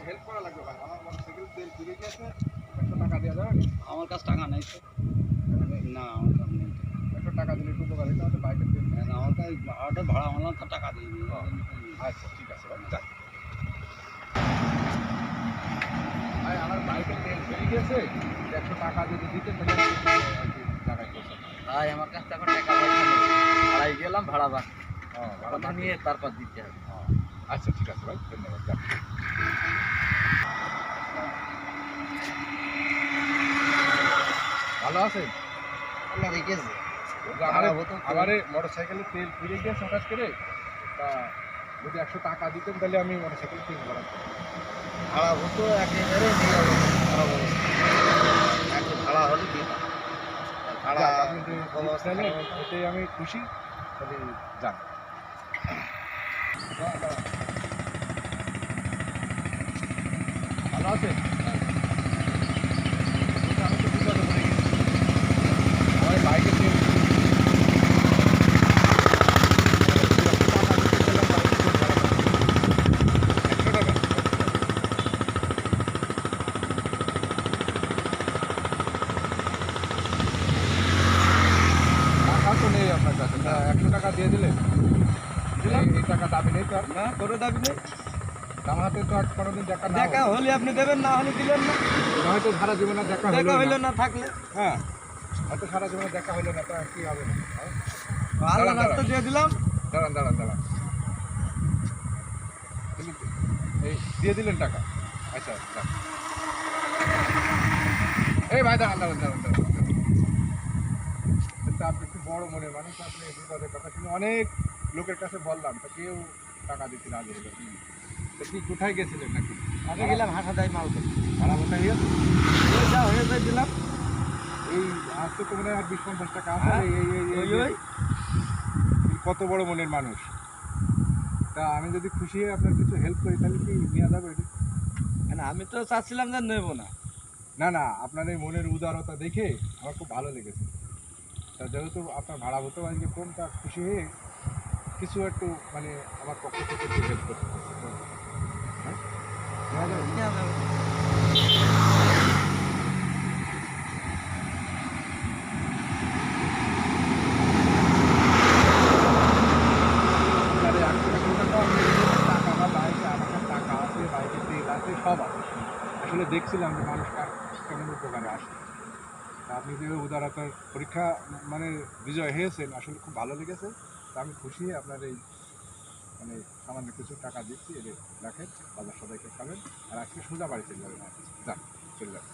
Help করা লাগবে ভাই, আমার মোটরসাইকেল তেল ফুরিয়ে গেছে, 100 টাকা দেওয়া যাবে? আমার কাছে টাকা নেই তো। না আমার কাছে নেই। 100 টাকা দিলে একটু উপকার হতো, আমাদের বাইকের তেল। আমার কাছে অটো ভাড়া মারলাম তো টাকা দিইনি। আচ্ছা ঠিক আছে ভাই, যান ভাই। আমার বাইকের তেল ফুরিয়ে গেছে, 100 টাকা যদি দিতেন তাহলে আর কি জায়গায় পৌঁছাতাম। ভাই আমার কাছে এখন টাকা পয়সা নেই, ভাড়াই গেলাম, ভাড়া বাকি ভাড়া ওটা নিয়ে তারপর দিতে হবে। আচ্ছা ঠিক আছে ভাই, ধন্যবাদ, যান। ভালো আছেন? আল্লাহ রেখেছে। আমার মোটরসাইকেলের তেল ফুরিয়ে গিয়েছে হঠাৎ করে, তা যদি 100 টাকা দিতেন তাহলে আমি মোটরসাইকেলের তেল ভরাতাম। ভাড়া হতো একেবারে নেই খারাপ অবস্থা, একটু ভাড়া হলে দিতাম। ভাড়া যাক, আপনি যে অবস্থা দিলেন খারাপ। এতে আমি খুশি, তাহলে যান। ভালো আছেন? আমি তো বিপদে পড়ে গেছি, আমার বাইকের তেল টাকা তো নেই আপনার কাছে, তা 100 টাকা দিয়ে দিলেন। এই টাকা দাবি নেই তো আর? না কোনো দাবি নেই, আমার হাতে তো আর কোনোদিন দেখা না দেখা হলে আপনি দেবেন, না হলে দিলেন না। হয়তো সারা জীবনে দেখা দেখা হলো হইলো না। না থাকলে হ্যাঁ, হয়তো সারা জীবনে দেখা হলো না, তো আর কি হবে? আল্লাহ দাঁড়ান, রাস্তা দিয়ে দিলাম। দাঁড়ান দাঁড়ান দাঁড়ান, এই দিয়ে দিলেন টাকা? আচ্ছা যান। এই ভাই দাঁড়ান দাঁড়ান দাঁড়ান দাঁড়ান, কিন্তু আপনি একটু বড় মনের মানুষ, আপনি এই বিপদের কথা শুনে অনেক লোকের কাছে বললাম, তো কেউ টাকা দিতে রাজি হলো। তো কি কোথায় গেছিলেন নাকি? আগে গেলাম হাঁটা দেয় মাল করে, ভাড়া কোথায় গিয়েছে? যা হয়ে যায় দিলাম। এই আসতে তো মনে হয় আর 20-50 টাকা আছে। হ্যাঁ, এই কত বড় মনের মানুষ। তা আমি যদি খুশি হয়ে আপনার কিছু হেল্প করি তাহলে কি নেওয়া যাবে এটা? আমি তো চাচ্ছিলাম যে নেবো না। না না, আপনার এই মনের উদারতা দেখে আমার খুব ভালো লেগেছে। তা যেহেতু আপনার ভাড়া হতো আজকে কম, তা খুশি হয়ে কিছু একটু মানে আমার পক্ষ থেকে একটু হেল্প করতে পারছি। হ্যাঁ, নেওয়া যাবে? আপনার এই 100 টাকা টাকা বা বাইকে, আমার কাছে টাকা আছে, বাইকে তেল আছে, সব আছে। আসলে দেখছিলাম যে মানুষ কেমন উপকারে আসে। তা আপনি যে উদারতার পরীক্ষা মানে বিজয় হয়েছেন, আসলে খুব ভালো লেগেছে। তা আমি খুশি, আপনার এই মানে সামান্য কিছু টাকা দিচ্ছি, এটা রাখেন, বাজার সবাইকে খাবেন, আর আজকে সোজা বাড়ি চলে যাবেন। যান, চলে যাবেন।